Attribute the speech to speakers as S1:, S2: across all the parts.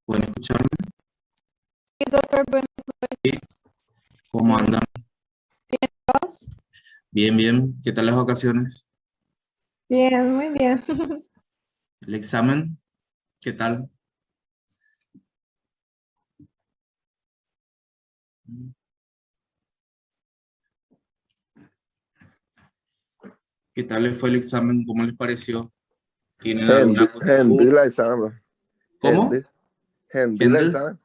S1: ¿Pueden escucharme?
S2: Sí, doctor, buenas
S1: Sí.
S2: noches.
S1: ¿Cómo
S2: Sí,
S1: andan?
S2: ¿vos?
S1: Bien, bien. ¿Qué tal las vacaciones?
S2: Bien, muy bien.
S1: ¿El examen? ¿Qué tal? ¿Qué tal les fue el examen? ¿Cómo les pareció? ¿Tienen alguna
S3: Hendy
S1: consulta?
S3: la examen.
S1: ¿Cómo?
S3: Hendy la
S1: ¿Kendall?
S3: examen.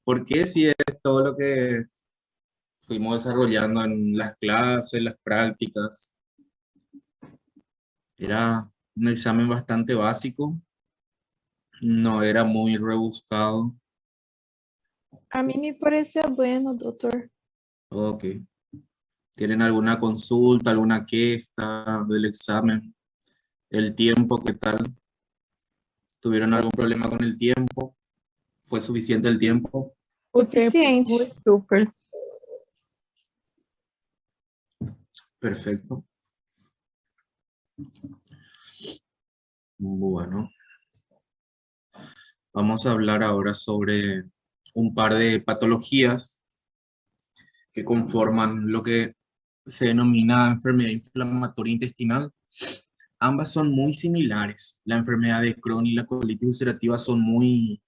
S1: ¿Por qué si es todo lo que fuimos desarrollando en las clases, las prácticas? Era un examen bastante básico, no era muy rebuscado.
S2: A mí me pareció bueno, doctor.
S1: Ok. ¿Tienen alguna consulta, alguna queja del examen? ¿El tiempo qué tal? ¿Tuvieron algún problema con el tiempo? ¿Fue suficiente el tiempo?
S4: O tempo
S2: Suficiente.
S4: foi super.
S1: Perfecto. Bueno, vamos a hablar ahora sobre un par de patologías que conforman lo que se denomina enfermedad inflamatoria intestinal. Ambas son muy similares. La enfermedad de Crohn y la colitis ulcerativa son muy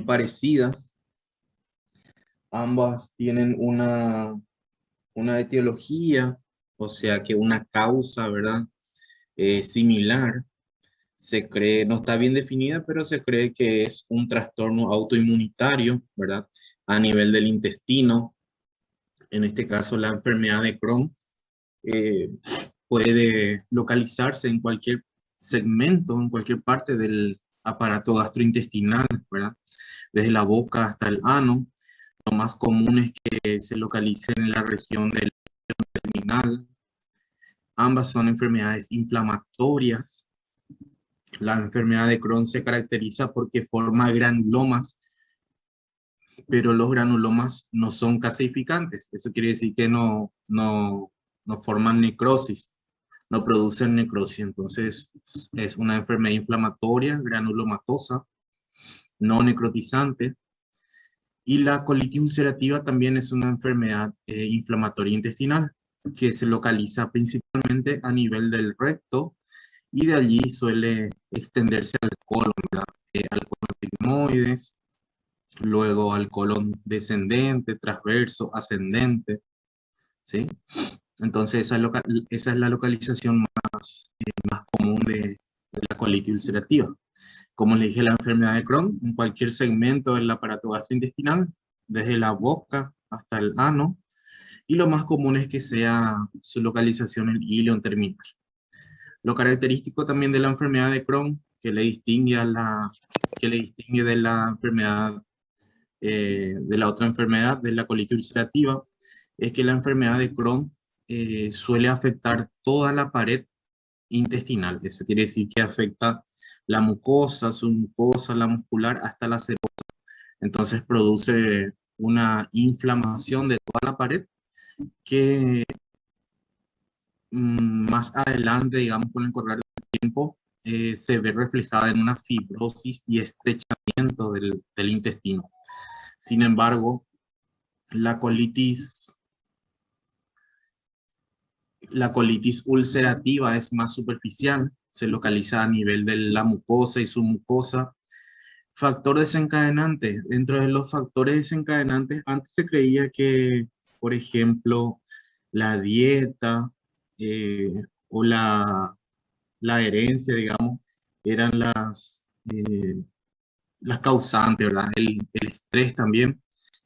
S1: parecidas. Ambas tienen una etiología, o sea que una causa, ¿verdad? Similar. Se cree, no está bien definida, pero se cree que es un trastorno autoinmunitario, ¿verdad? A nivel del intestino. En este caso, la enfermedad de Crohn eh, puede localizarse en cualquier segmento, en cualquier parte del aparato gastrointestinal, ¿verdad? Desde la boca hasta el ano. Lo más común es que se localice en la región del terminal. Ambas son enfermedades inflamatorias. La enfermedad de Crohn se caracteriza porque forma granulomas, pero los granulomas no son calcificantes. Eso quiere decir que no forman necrosis, no producen necrosis. Entonces es una enfermedad inflamatoria, granulomatosa, no necrotizante. Y la colitis ulcerativa también es una enfermedad inflamatoria intestinal que se localiza principalmente a nivel del recto y de allí suele extenderse al colon, ¿verdad? Al colon sigmoides, luego al colon descendente, transverso, ascendente, ¿sí? Entonces esa es la localización más común de la colitis ulcerativa. Como le dije, la enfermedad de Crohn, en cualquier segmento del aparato gastrointestinal, desde la boca hasta el ano, y lo más común es que sea su localización en ilion terminal. Lo característico también de la enfermedad de Crohn, que le distingue de la enfermedad, de la otra enfermedad, de la colitis ulcerativa, es que la enfermedad de Crohn suele afectar toda la pared intestinal. Eso quiere decir que afecta la mucosa, submucosa, la muscular, hasta la serosa. Entonces produce una inflamación de toda la pared que más adelante, digamos, con el correr del tiempo, se ve reflejada en una fibrosis y estrechamiento del intestino. Sin embargo, la colitis, la colitis ulcerativa es más superficial, se localiza a nivel de la mucosa y submucosa. Factor desencadenante. Dentro de los factores desencadenantes, antes se creía que, por ejemplo, la dieta eh, o la herencia, digamos, eran las causantes, ¿verdad? El estrés también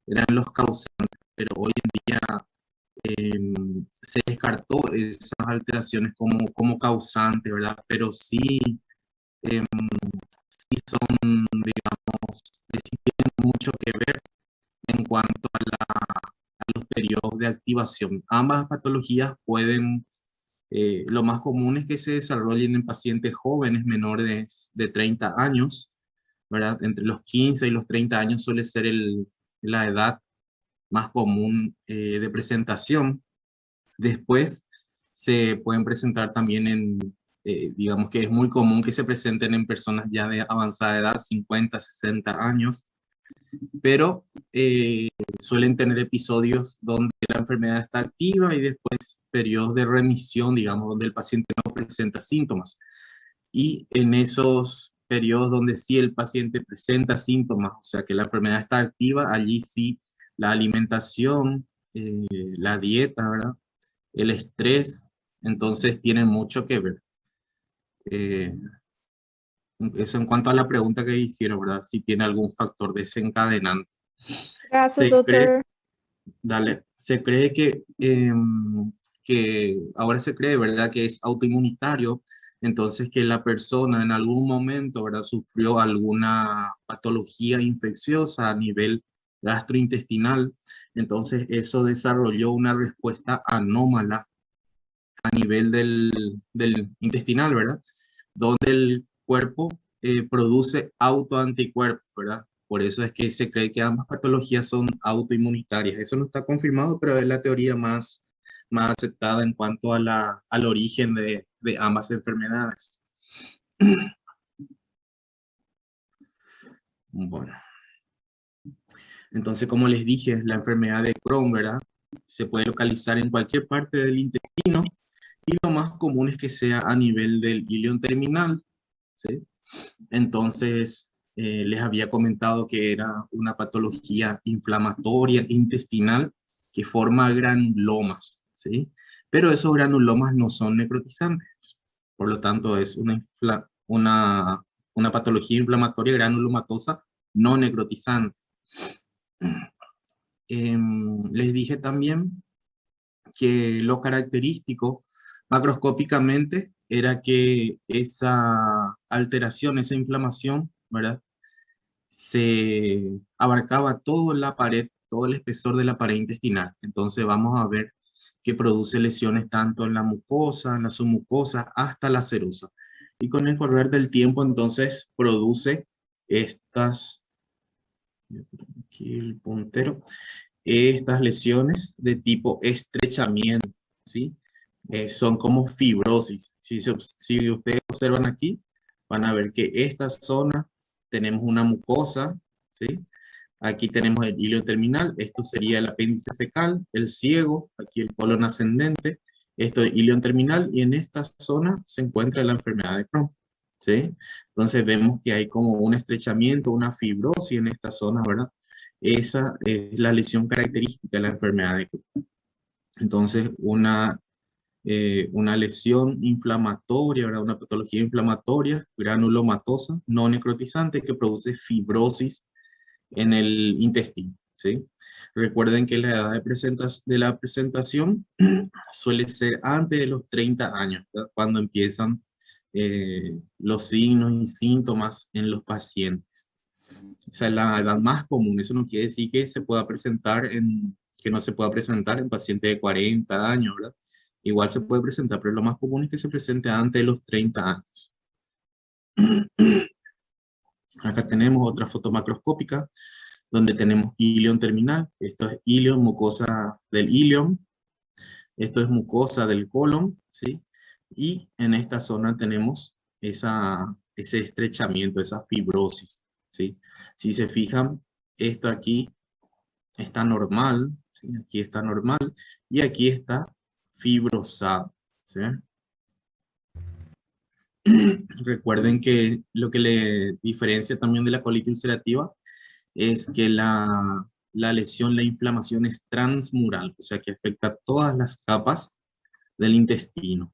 S1: eran los causantes, pero hoy en día se descartó esas alteraciones como causantes, ¿verdad? Pero sí, em, sí son, digamos, sí tienen mucho que ver en cuanto a los periodos de activación. Ambas patologías pueden, lo más común es que se desarrollen en pacientes jóvenes menores de 30 años, ¿verdad? Entre los 15 y los 30 años suele ser la edad más común de presentación. Después se pueden presentar también digamos que es muy común que se presenten en personas ya de avanzada edad, 50, 60 años, pero suelen tener episodios donde la enfermedad está activa y después periodos de remisión, digamos, donde el paciente no presenta síntomas. Y en esos periodos donde sí el paciente presenta síntomas, o sea que la enfermedad está activa, allí sí la alimentación, la dieta, ¿verdad? El estrés, entonces tienen mucho que ver. Eh, Eso en cuanto a la pregunta que hicieron, ¿verdad? Si tiene algún factor desencadenante.
S2: Graças,
S1: Se cree,
S2: doutor.
S1: dale, se cree que ahora se cree, ¿verdad? Que es autoinmunitario, entonces que la persona en algún momento, ¿verdad? Sufrió alguna patología infecciosa a nivel gastrointestinal, entonces eso desarrolló una respuesta anómala a nivel del intestinal, ¿verdad? Donde el cuerpo produce autoanticuerpos, ¿verdad? Por eso es que se cree que ambas patologías son autoinmunitarias. Eso no está confirmado, pero es la teoría más aceptada en cuanto a al origen de ambas enfermedades. Bueno, entonces como les dije, la enfermedad de Crohn, ¿verdad? Se puede localizar en cualquier parte del intestino y lo más común es que sea a nivel del ilion terminal, ¿sí? Entonces, les había comentado que era una patología inflamatoria intestinal que forma granulomas, ¿sí? Pero esos granulomas no son necrotizantes. Por lo tanto, es una patología inflamatoria granulomatosa no necrotizante. Les dije también que lo característico macroscópicamente era que esa alteración, esa inflamación, ¿verdad? Se abarcaba toda la pared, todo el espesor de la pared intestinal. Entonces vamos a ver que produce lesiones tanto en la mucosa, en la submucosa, hasta la serosa. Y con el correr del tiempo, entonces, produce estas, aquí el puntero, estas lesiones de tipo estrechamiento, ¿sí? Son como fibrosis. Si ustedes observan aquí, van a ver que esta zona tenemos una mucosa, ¿sí? Aquí tenemos el hilo terminal, esto sería el apéndice secal, el ciego, aquí el colon ascendente, esto es hilo terminal y en esta zona se encuentra la enfermedad de Crohn, ¿sí? Entonces vemos que hay como un estrechamiento, una fibrosis en esta zona, ¿verdad? Esa es la lesión característica de la enfermedad de Crohn. Entonces, una lesión inflamatoria, ¿verdad? Una patología inflamatoria, granulomatosa, no necrotizante, que produce fibrosis en el intestino, ¿sí? Recuerden que la edad de la presentación suele ser antes de los 30 años, ¿verdad? Cuando empiezan los signos y síntomas en los pacientes. Esa es la edad más común. Eso no quiere decir que que no se pueda presentar en pacientes de 40 años, ¿verdad? Igual se puede presentar, pero lo más común es que se presente antes de los 30 años. Acá tenemos otra foto macroscópica donde tenemos ilion terminal. Esto es ilion, mucosa del ilion. Esto es mucosa del colon, ¿sí? Y en esta zona tenemos ese estrechamiento, esa fibrosis, ¿sí? Si se fijan, esto aquí está normal, ¿sí? Aquí está normal y aquí está fibrosado, ¿sí? Recuerden que lo que le diferencia también de la colitis ulcerativa es que la lesión, la inflamación es transmural, o sea que afecta todas las capas del intestino.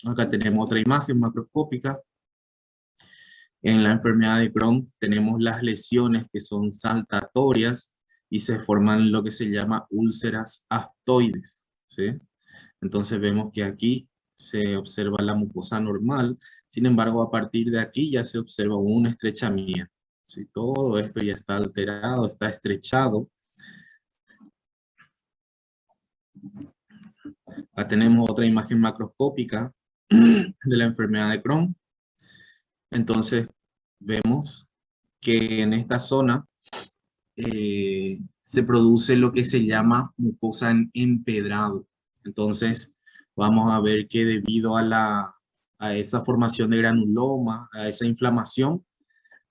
S1: Acá tenemos otra imagen macroscópica. En la enfermedad de Crohn tenemos las lesiones que son saltatorias y se forman lo que se llama úlceras aftoides, ¿sí? Entonces vemos que aquí se observa la mucosa normal, sin embargo a partir de aquí ya se observa un estrechamiento, ¿sí? Todo esto ya está alterado, está estrechado. Acá tenemos otra imagen macroscópica de la enfermedad de Crohn. Entonces vemos que en esta zona se produce lo que se llama mucosa en empedrado. Entonces vamos a ver que debido a esa formación de granuloma, a esa inflamación,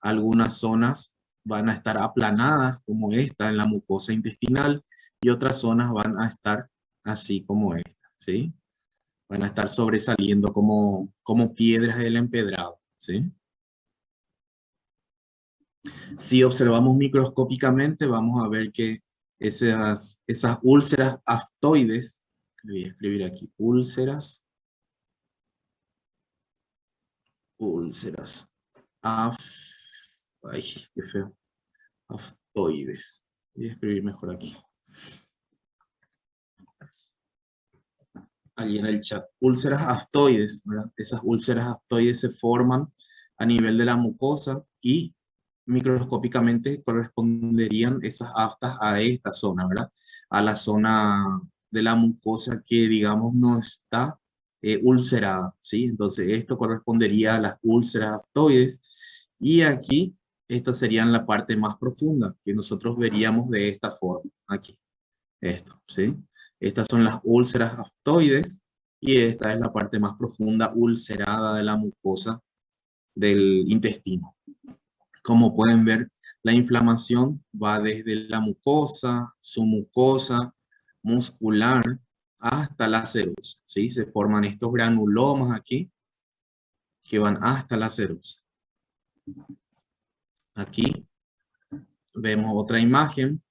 S1: algunas zonas van a estar aplanadas como esta en la mucosa intestinal y otras zonas van a estar así como esta, ¿sí? Van a estar sobresaliendo como piedras del empedrado, ¿sí? Si observamos microscópicamente, vamos a ver que esas úlceras aftoides, voy a escribir aquí, úlceras, af, ay, qué feo, aftoides. Voy a escribir mejor aquí. Allí en el chat. Úlceras aftoides, ¿verdad? Esas úlceras aftoides se forman a nivel de la mucosa y microscópicamente corresponderían esas aftas a esta zona, ¿verdad? A la zona de la mucosa que, digamos, no está ulcerada, ¿sí? Entonces, esto correspondería a las úlceras aftoides y aquí, esto sería la parte más profunda que nosotros veríamos de esta forma, aquí, esto, ¿sí? Estas son las úlceras aftoides y esta es la parte más profunda ulcerada de la mucosa del intestino. Como pueden ver, la inflamación va desde la mucosa, submucosa, muscular, hasta la serosa, ¿sí? Se forman estos granulomas aquí que van hasta la serosa. Aquí vemos otra imagen.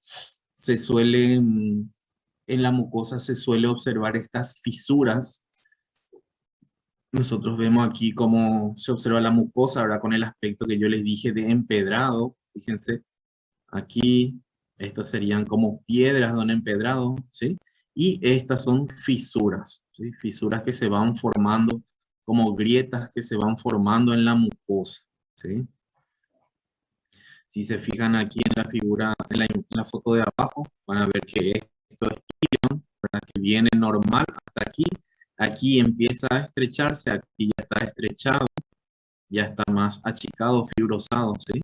S1: En la mucosa se suele observar estas fisuras. Nosotros vemos aquí cómo se observa la mucosa, ahora con el aspecto que yo les dije de empedrado. Fíjense, aquí estas serían como piedras de un empedrado, ¿sí? Y estas son fisuras, ¿sí? Fisuras que se van formando como grietas que se van formando en la mucosa, ¿sí? Si se fijan aquí en la figura, en la foto de abajo, van a ver que esto es ilion, ¿verdad? Que viene normal hasta aquí. Aquí empieza a estrecharse, aquí ya está estrechado, ya está más achicado, fibrosado, ¿sí?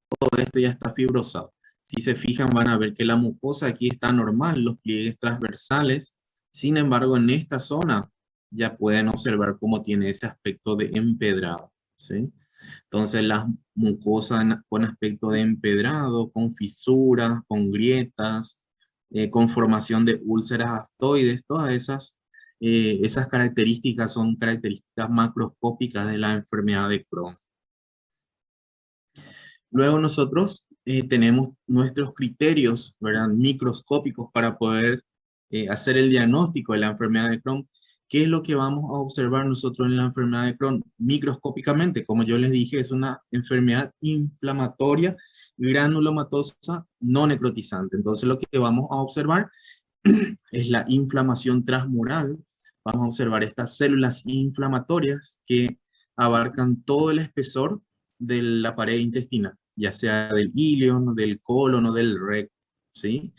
S1: Todo esto ya está fibrosado. Si se fijan, van a ver que la mucosa aquí está normal, los pliegues transversales. Sin embargo, en esta zona ya pueden observar cómo tiene ese aspecto de empedrado, ¿sí? Entonces, las mucosas con aspecto de empedrado, con fisuras, con grietas, con formación de úlceras aftoides, todas esas características son características macroscópicas de la enfermedad de Crohn. Luego nosotros tenemos nuestros criterios, ¿verdad? Microscópicos para poder hacer el diagnóstico de la enfermedad de Crohn. ¿Qué es lo que vamos a observar nosotros en la enfermedad de Crohn? Microscópicamente, como yo les dije, es una enfermedad inflamatoria granulomatosa no necrotizante. Entonces lo que vamos a observar es la inflamación transmural. Vamos a observar estas células inflamatorias que abarcan todo el espesor de la pared intestinal, ya sea del ilion, del colon o del recto, ¿sí?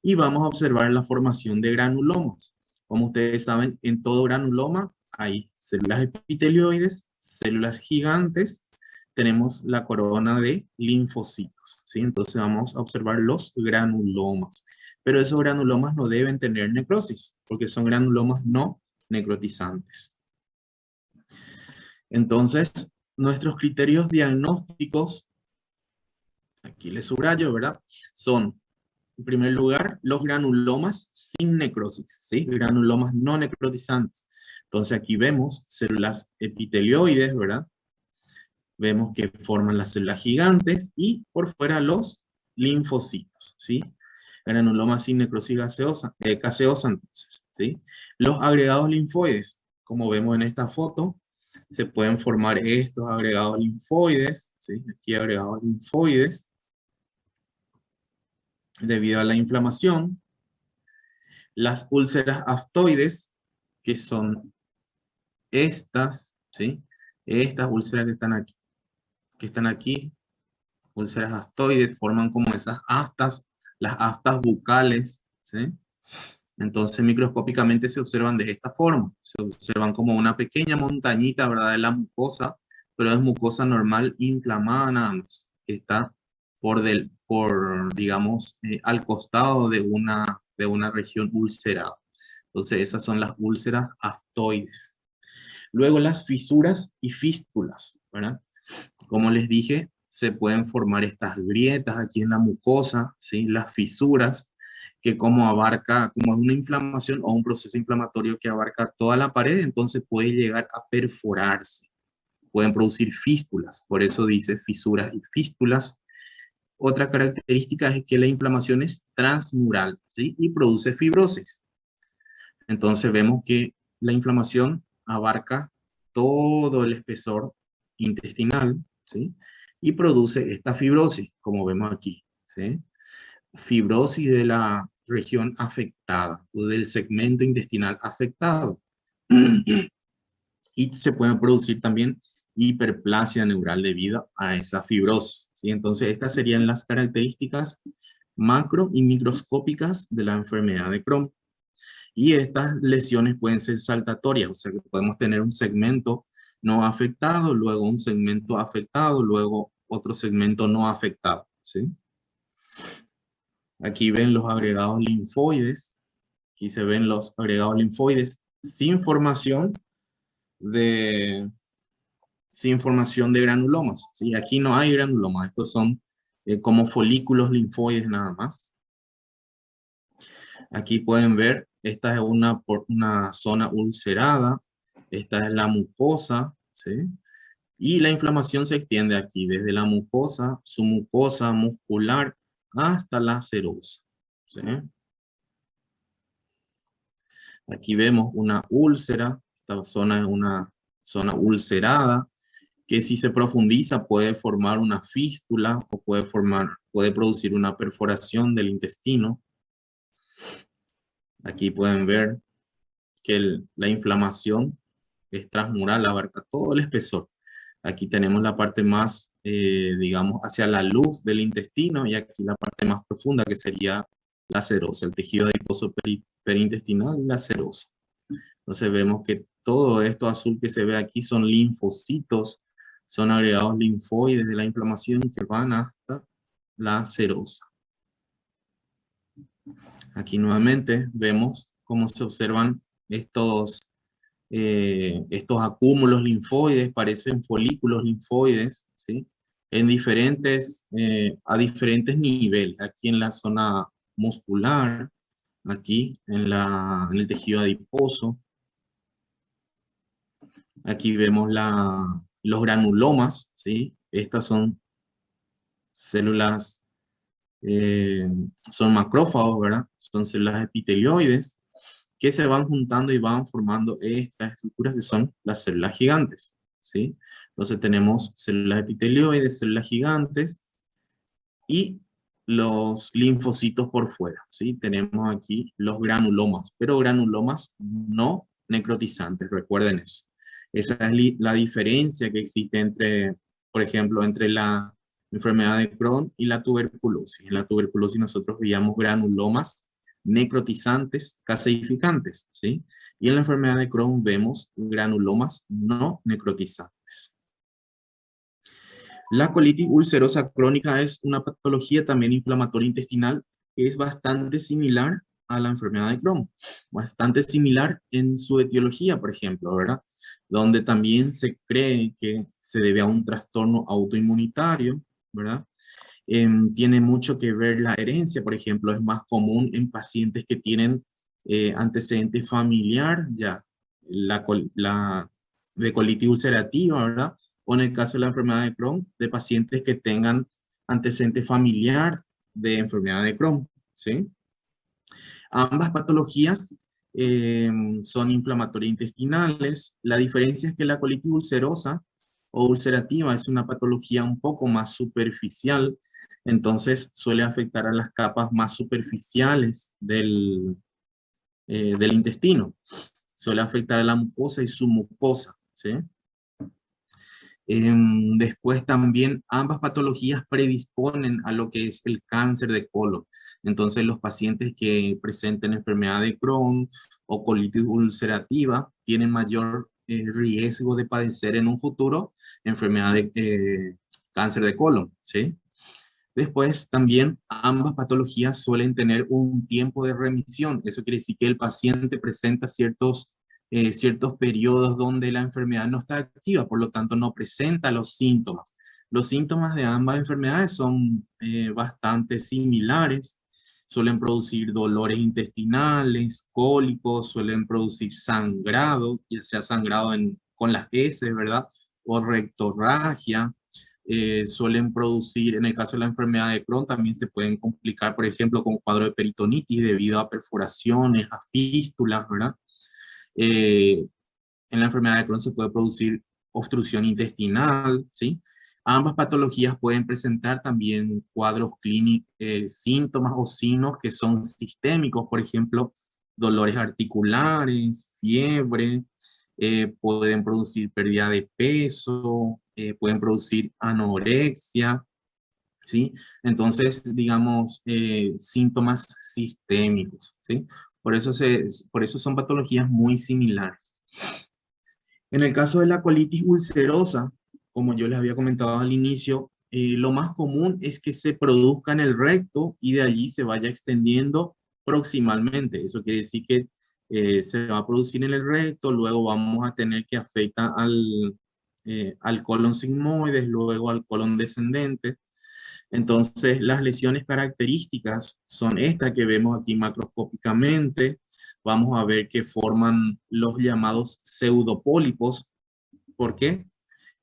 S1: Y vamos a observar la formación de granulomas. Como ustedes saben, en todo granuloma hay células epitelioides, células gigantes, tenemos la corona de linfocitos, ¿sí? Entonces vamos a observar los granulomas. Pero esos granulomas no deben tener necrosis, porque son granulomas no necrotizantes. Entonces, nuestros criterios diagnósticos, aquí les subrayo, ¿verdad? Son, en primer lugar, los granulomas sin necrosis, ¿sí? Granulomas no necrotizantes. Entonces aquí vemos células epitelioides, ¿verdad? Vemos que forman las células gigantes y por fuera los linfocitos, ¿sí? Granulomas sin necrosis caseosa, entonces, ¿sí? Los agregados linfoides, como vemos en esta foto, se pueden formar estos agregados linfoides, ¿sí? Aquí agregados linfoides, debido a la inflamación. Las úlceras aftoides, que son estas, ¿sí? Estas úlceras que están aquí, úlceras aftoides, forman como esas aftas, las aftas bucales, ¿sí? Entonces microscópicamente se observan de esta forma, se observan como una pequeña montañita, ¿verdad? De la mucosa, pero es mucosa normal inflamada nada más, que está digamos, al costado de una región ulcerada. Entonces esas son las úlceras aftoides. Luego las fisuras y fístulas, ¿verdad? Como les dije, se pueden formar estas grietas aquí en la mucosa, ¿sí? Las fisuras, que como abarca, como es una inflamación o un proceso inflamatorio que abarca toda la pared, entonces puede llegar a perforarse. Pueden producir fístulas, por eso dice fisuras y fístulas. Otra característica es que la inflamación es transmural, ¿sí? Y produce fibrosis. Entonces vemos que la inflamación abarca todo el espesor intestinal, ¿sí? Y produce esta fibrosis, como vemos aquí, ¿sí? Fibrosis de la región afectada o del segmento intestinal afectado. Y se pueden producir también hiperplasia neural debido a esa fibrosis, ¿sí? Entonces estas serían las características macro y microscópicas de la enfermedad de Crohn. Y estas lesiones pueden ser saltatorias, o sea que podemos tener un segmento no afectado, luego un segmento afectado, luego otro segmento no afectado, ¿sí? Aquí ven los agregados linfoides, aquí se ven los agregados linfoides sin formación de, sin formación de granulomas, ¿sí? Aquí no hay granulomas, estos son como folículos linfoides nada más. Aquí pueden ver, esta es una zona ulcerada, esta es la mucosa, ¿sí? Y la inflamación se extiende aquí, desde la mucosa, su mucosa muscular, hasta la serosa, ¿sí? Aquí vemos una úlcera, esta zona es una zona ulcerada, que si se profundiza puede formar una fístula o puede producir una perforación del intestino. Aquí pueden ver que la inflamación es transmural, abarca todo el espesor. Aquí tenemos la parte más, digamos, hacia la luz del intestino y aquí la parte más profunda que sería la serosa, el tejido adiposo perintestinal y la serosa. Entonces vemos que todo esto azul que se ve aquí son linfocitos, son agregados linfoides de la inflamación que van hasta la serosa. Aquí nuevamente vemos cómo se observan estos acúmulos linfoides, parecen folículos linfoides, ¿sí? En a diferentes niveles. Aquí en la zona muscular, aquí en el tejido adiposo. Aquí vemos los granulomas, ¿sí? Estas son células, son macrófagos, ¿verdad? Son células epitelioides que se van juntando y van formando estas estructuras que son las células gigantes, ¿sí? Entonces tenemos células epitelioides, células gigantes y los linfocitos por fuera, ¿sí? Tenemos aquí los granulomas, pero granulomas no necrotizantes, recuerden eso. Esa es la diferencia que existe entre, por ejemplo, entre la enfermedad de Crohn y la tuberculosis. En la tuberculosis nosotros veíamos granulomas necrotizantes caseificantes, ¿sí? Y en la enfermedad de Crohn vemos granulomas no necrotizantes. La colitis ulcerosa crónica es una patología también inflamatoria intestinal que es bastante similar a la enfermedad de Crohn, bastante similar en su etiología, por ejemplo, ¿verdad? Donde también se cree que se debe a un trastorno autoinmunitario, ¿verdad? Tiene mucho que ver la herencia, por ejemplo, es más común en pacientes que tienen antecedente familiar, ya, de colitis ulcerativa, ¿verdad? O en el caso de la enfermedad de Crohn, de pacientes que tengan antecedente familiar de enfermedad de Crohn, ¿sí? Ambas patologías son inflamatorias intestinales. La diferencia es que la colitis ulcerosa o ulcerativa es una patología un poco más superficial, entonces suele afectar a las capas más superficiales del intestino. Suele afectar a la mucosa y submucosa, ¿sí? Después también ambas patologías predisponen a lo que es el cáncer de colon. Entonces los pacientes que presenten enfermedad de Crohn o colitis ulcerativa tienen mayor riesgo de padecer en un futuro enfermedad de cáncer de colon, ¿sí? Después, también ambas patologías suelen tener un tiempo de remisión. Eso quiere decir que el paciente presenta ciertos periodos donde la enfermedad no está activa, por lo tanto no presenta los síntomas. Los síntomas de ambas enfermedades son bastante similares. Suelen producir dolores intestinales, cólicos, suelen producir sangrado, ya sea sangrado con las heces, ¿verdad? O rectorragia. Suelen producir, en el caso de la enfermedad de Crohn, también se pueden complicar, por ejemplo, con cuadro de peritonitis debido a perforaciones, a fístulas, ¿verdad? Eh, en la enfermedad de Crohn se puede producir obstrucción intestinal, ¿sí? Ambas patologías pueden presentar también cuadros clínicos, síntomas o signos que son sistémicos, por ejemplo, dolores articulares, fiebre, pueden producir pérdida de peso, pueden producir anorexia, ¿sí? Entonces, digamos, síntomas sistémicos, ¿sí? Por eso son patologías muy similares. En el caso de la colitis ulcerosa, como yo les había comentado al inicio, lo más común es que se produzca en el recto y de allí se vaya extendiendo proximalmente. Eso quiere decir que se va a producir en el recto, luego vamos a tener que afectar al colon sigmoides, luego al colon descendente. Entonces, las lesiones características son estas que vemos aquí macroscópicamente. Vamos a ver que forman los llamados pseudopólipos. ¿Por qué?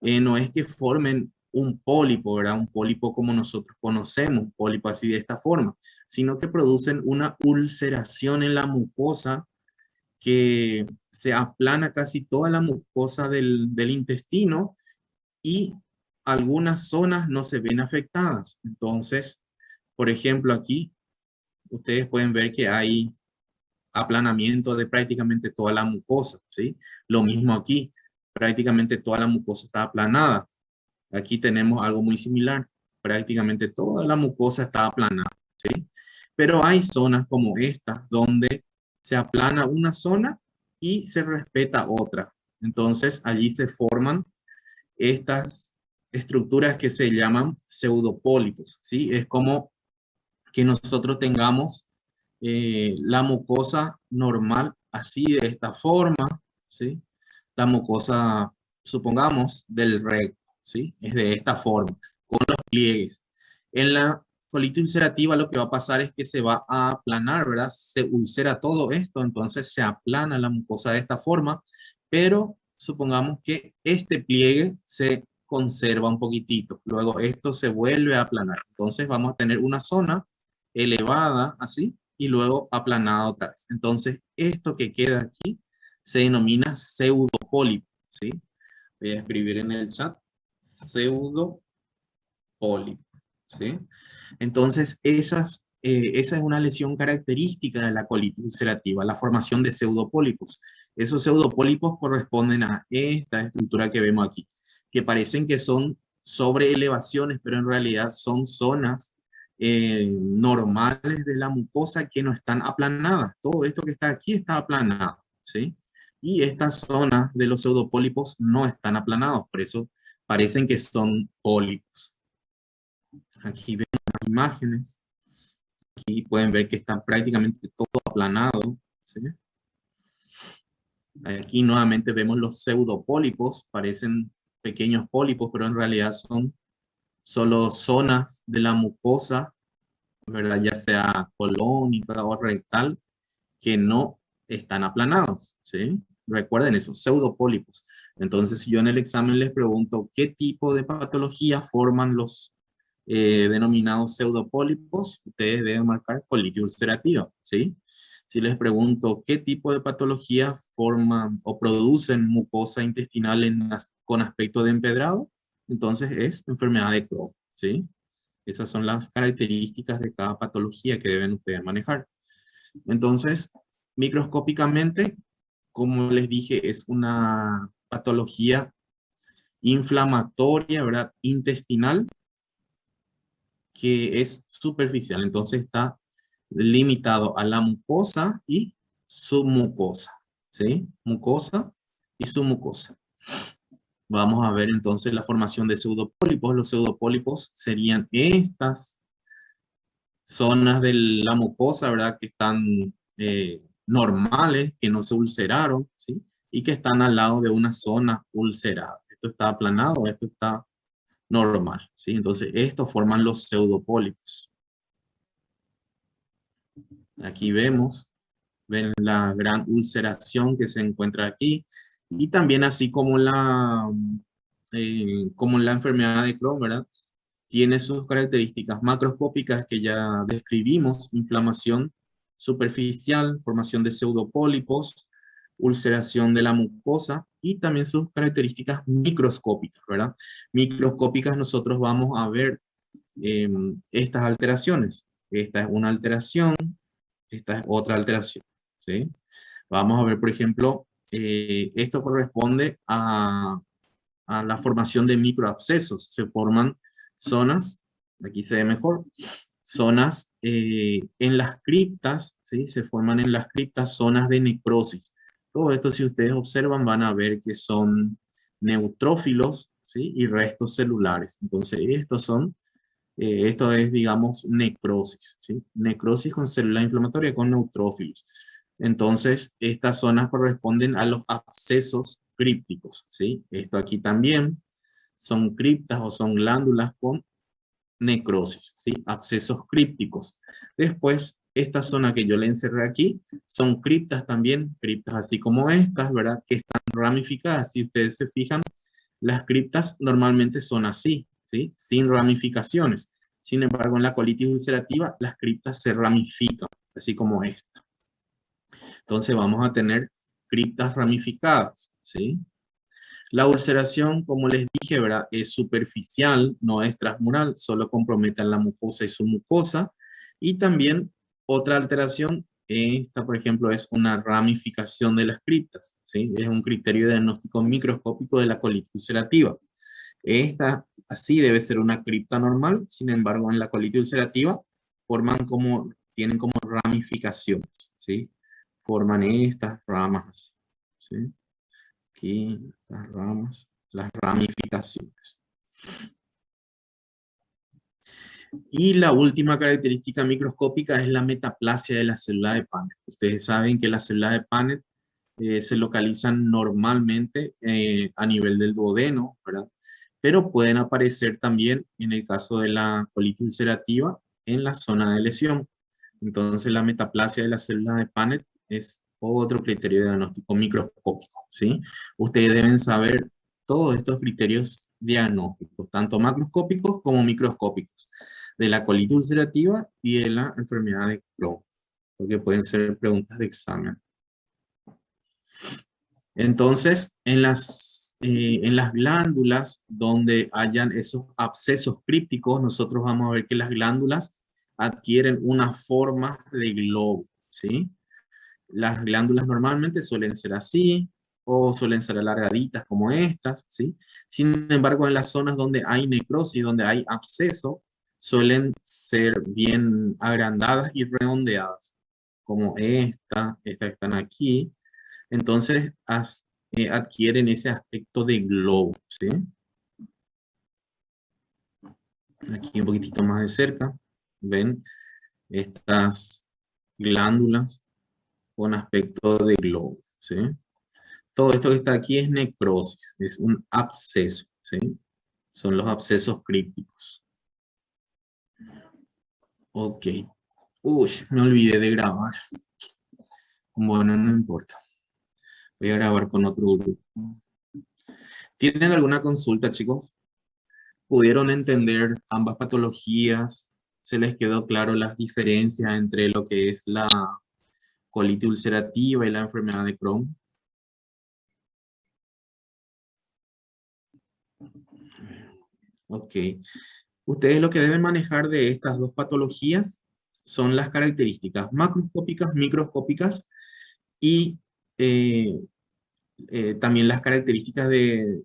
S1: No es que formen un pólipo, ¿verdad? Un pólipo como nosotros conocemos, un pólipo así de esta forma, sino que producen una ulceración en la mucosa que se aplana casi toda la mucosa del intestino y algunas zonas no se ven afectadas. Entonces, por ejemplo, aquí ustedes pueden ver que hay aplanamiento de prácticamente toda la mucosa, ¿sí? Lo mismo aquí, prácticamente toda la mucosa está aplanada. Aquí tenemos algo muy similar, prácticamente toda la mucosa está aplanada, ¿sí? Pero hay zonas como estas donde se aplana una zona y se respeta otra. Entonces, allí se forman estas estructuras que se llaman pseudopólipos, ¿sí? Es como que nosotros tengamos la mucosa normal así de esta forma, ¿sí? La mucosa, supongamos, del recto, ¿sí? Es de esta forma, con los pliegues. En la colitis ulcerativa lo que va a pasar es que se va a aplanar, ¿verdad? Se ulcera todo esto, entonces se aplana la mucosa de esta forma, pero supongamos que este pliegue se conserva un poquitito, luego esto se vuelve a aplanar. Entonces vamos a tener una zona elevada así y luego aplanada otra vez. Entonces esto que queda aquí se denomina pseudopólipo, ¿sí? Voy a escribir en el chat pseudopólipo, ¿sí? Entonces esa es una lesión característica de la colitis ulcerativa, la formación de pseudopólipos. Esos pseudopólipos corresponden a esta estructura que vemos aquí, que parecen que son sobre elevaciones, pero en realidad son zonas normales de la mucosa que no están aplanadas. Todo esto que está aquí está aplanado, ¿sí? Y estas zonas de los pseudopólipos no están aplanados, por eso parecen que son pólipos. Aquí vemos las imágenes. Aquí pueden ver que está prácticamente todo aplanado, ¿sí? Aquí nuevamente vemos los pseudopólipos, parecen pequeños pólipos, pero en realidad son solo zonas de la mucosa, ¿verdad? Ya sea colónica o rectal, que no están aplanados, ¿sí? Recuerden esos pseudopólipos. Entonces, si yo en el examen les pregunto qué tipo de patología forman los denominados pseudopólipos, ustedes deben marcar colitis ulcerativa, ¿sí? Si les pregunto qué tipo de patología forman o producen mucosa intestinal con aspecto de empedrado, entonces es enfermedad de Crohn, ¿sí? Esas son las características de cada patología que deben ustedes manejar. Entonces, microscópicamente, como les dije, es una patología inflamatoria, ¿verdad? Intestinal, que es superficial. Entonces está limitado a la mucosa y submucosa, ¿sí? Mucosa y submucosa. Vamos a ver entonces la formación de pseudopólipos. Los pseudopólipos serían estas zonas de la mucosa, ¿verdad? Que están normales, que no se ulceraron, ¿sí? Y que están al lado de una zona ulcerada. Esto está aplanado, esto está normal, ¿sí? Entonces, estos forman los pseudopólipos. Aquí ven la gran ulceración que se encuentra aquí, y también así como la enfermedad de Crohn, ¿verdad? Tiene sus características macroscópicas que ya describimos: inflamación superficial, formación de pseudopólipos, ulceración de la mucosa, y también sus características microscópicas, ¿verdad? Microscópicas, nosotros vamos a ver estas alteraciones. Esta es una alteración, esta es otra alteración, ¿sí? Vamos a ver, por ejemplo, esto corresponde a la formación de microabscesos. Se forman zonas, aquí se ve mejor, zonas en las criptas, ¿sí? Se forman en las criptas zonas de necrosis. Todo esto, si ustedes observan, van a ver que son neutrófilos, ¿sí? Y restos celulares. Entonces, esto es, digamos, necrosis, ¿sí? Necrosis con célula inflamatoria con neutrófilos. Entonces, estas zonas corresponden a los abscesos crípticos, ¿sí? Esto aquí también son criptas o son glándulas con necrosis, ¿sí? Abscesos crípticos. Después, esta zona que yo le encerré aquí son criptas también, criptas así como estas, ¿verdad? Que están ramificadas. Si ustedes se fijan, las criptas normalmente son así, ¿sí? Sin ramificaciones. Sin embargo, en la colitis ulcerativa, las criptas se ramifican, así como esta. Entonces vamos a tener criptas ramificadas, ¿sí? La ulceración, como les dije, ¿verdad? Es superficial, no es transmural, solo compromete a la mucosa y su mucosa. Y también otra alteración, esta por ejemplo es una ramificación de las criptas, ¿sí? Es un criterio de diagnóstico microscópico de la colitis ulcerativa. Esta así debe ser una cripta normal, sin embargo en la colitis ulcerativa tienen como ramificaciones, ¿sí? Forman estas ramas, ¿sí? Aquí, las ramas, las ramificaciones. Y la última característica microscópica es la metaplasia de la célula de Paneth. Ustedes saben que las células de Paneth se localizan normalmente a nivel del duodeno, ¿verdad? Pero pueden aparecer también, en el caso de la colitis ulcerativa, en la zona de lesión. Entonces, la metaplasia de las células de Paneth es otro criterio de diagnóstico microscópico, ¿sí? Ustedes deben saber todos estos criterios diagnósticos, tanto macroscópicos como microscópicos, de la colitis ulcerativa y de la enfermedad de Crohn, porque pueden ser preguntas de examen. Entonces, en las glándulas donde hayan esos abscesos crípticos, nosotros vamos a ver que las glándulas adquieren una forma de globo, ¿sí? Las glándulas normalmente suelen ser así, o suelen ser alargaditas como estas, ¿sí? Sin embargo, en las zonas donde hay necrosis, donde hay absceso, suelen ser bien agrandadas y redondeadas, como estas que están aquí. Entonces, adquieren ese aspecto de globo, ¿sí? Aquí un poquitito más de cerca, ven estas glándulas con aspecto de globo, ¿sí? Todo esto que está aquí es necrosis, es un absceso, ¿sí? Son los abscesos crípticos. Ok. Uy, me olvidé de grabar. Bueno, no importa. Voy a grabar con otro grupo. ¿Tienen alguna consulta, chicos? ¿Pudieron entender ambas patologías? ¿Se les quedó claro las diferencias entre lo que es la colitis ulcerativa y la enfermedad de Crohn? Ok. Ustedes lo que deben manejar de estas dos patologías son las características macroscópicas, microscópicas y eh, también las características de,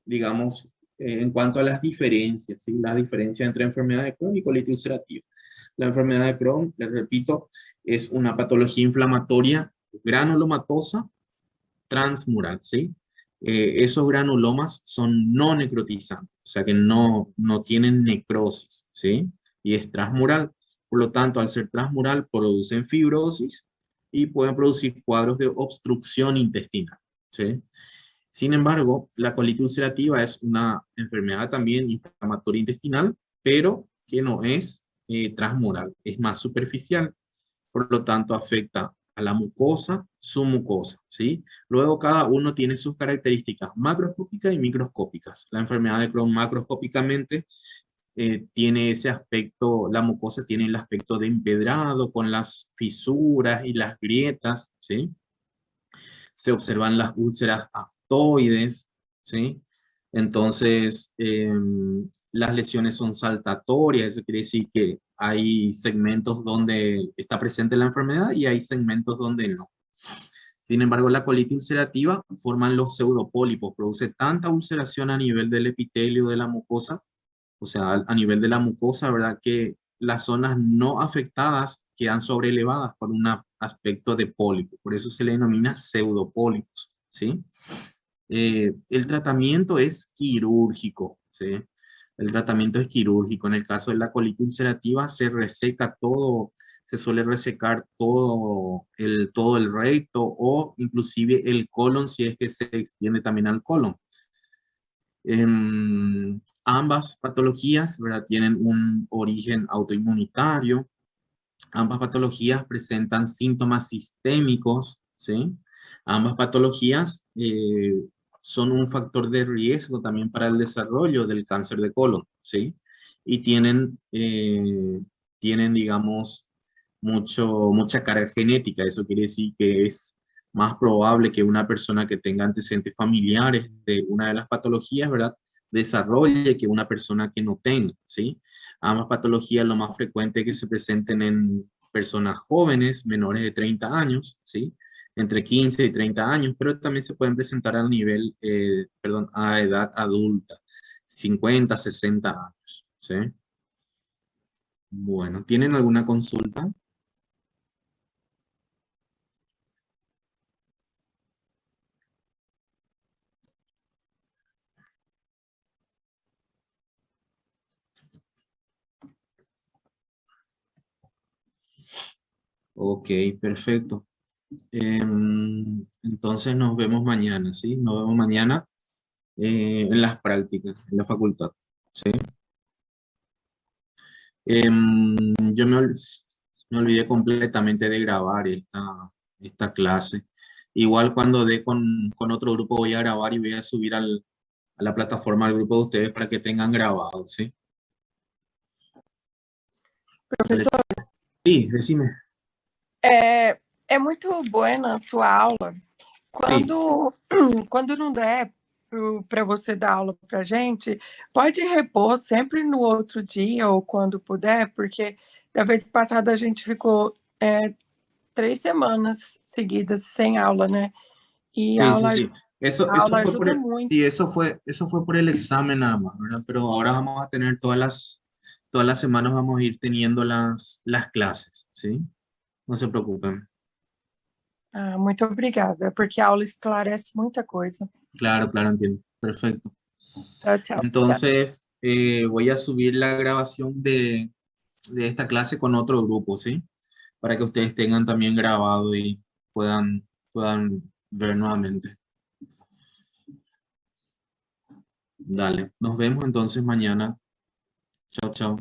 S1: digamos, en cuanto a las diferencias, ¿sí? Las diferencias entre enfermedad de Crohn y colitis ulcerativa. La enfermedad de Crohn, les repito, es una patología inflamatoria granulomatosa transmural, ¿sí? Esos granulomas son no necrotizantes, o sea que no tienen necrosis, ¿sí? Y es transmural. Por lo tanto, al ser transmural, producen fibrosis y pueden producir cuadros de obstrucción intestinal, ¿sí? Sin embargo, la colitis ulcerativa es una enfermedad también inflamatoria intestinal, pero que no es transmural, es más superficial. Por lo tanto, afecta a la mucosa, su mucosa, ¿sí? Luego, cada uno tiene sus características macroscópicas y microscópicas. La enfermedad de Crohn macroscópicamente tiene ese aspecto, la mucosa tiene el aspecto de empedrado con las fisuras y las grietas, ¿sí? Se observan las úlceras aftoides, ¿sí? Entonces, las lesiones son saltatorias, eso quiere decir que hay segmentos donde está presente la enfermedad y hay segmentos donde no. Sin embargo, la colitis ulcerativa forman los pseudopólipos, produce tanta ulceración a nivel del epitelio de la mucosa, o sea, a nivel de la mucosa, ¿verdad? Que las zonas no afectadas quedan sobrelevadas por un aspecto de pólipo, por eso se le denomina pseudopólipos, ¿sí? El tratamiento es quirúrgico, ¿sí? El tratamiento es quirúrgico. En el caso de la colitis ulcerativa se reseca todo, se suele resecar todo el recto o inclusive el colon si es que se extiende también al colon. Ambas patologías, ¿verdad? Tienen un origen autoinmunitario. Ambas patologías presentan síntomas sistémicos, ¿sí? Ambas patologías son un factor de riesgo también para el desarrollo del cáncer de colon, ¿sí? Y tienen digamos, mucha carga genética. Eso quiere decir que es más probable que una persona que tenga antecedentes familiares de una de las patologías, ¿verdad? Desarrolle que una persona que no tenga, ¿sí? Ambas patologías lo más frecuente es que se presenten en personas jóvenes, menores de 30 años, ¿sí? Entre 15 y 30 años, pero también se pueden presentar a nivel, perdón, a edad adulta, 50, 60 años, ¿sí? Bueno, ¿tienen alguna consulta? Ok, perfecto. Entonces nos vemos mañana, ¿sí? Nos vemos mañana en las prácticas, en la facultad, ¿sí? Yo me olvidé completamente de grabar esta clase. Igual cuando dé con otro grupo voy a grabar y voy a subir a la plataforma al grupo de ustedes para que tengan grabado, ¿sí? Dale.
S2: Professor,
S1: Sí, decime.
S2: é muito boa a sua aula.
S1: Sí.
S2: Quando não der para você dar aula para a gente, pode repor sempre no outro dia ou quando puder, porque da vez passada a gente ficou 3 semanas seguidas sem aula, né? E
S1: Sí, sí, sí.
S2: a
S1: Eso
S2: aula
S1: fue por
S2: ajuda
S1: el,
S2: muito.
S1: sí, eso fue por el examen nada más, ¿verdad? Pero ahora vamos a tener todas las semanas vamos a ir teniendo las clases, ¿sí? No se preocupen.
S2: Ah, muito obrigada, porque a aula esclarece muita coisa.
S1: Claro, claro, entiendo. Perfecto.
S2: Tchau, tchau. Obrigada.
S1: Entonces, voy a subir la grabación de esta clase con otro grupo, ¿sí? Para que ustedes tengan también grabado y puedan ver nuevamente. Dale, nos vemos entonces mañana. Chao, chao.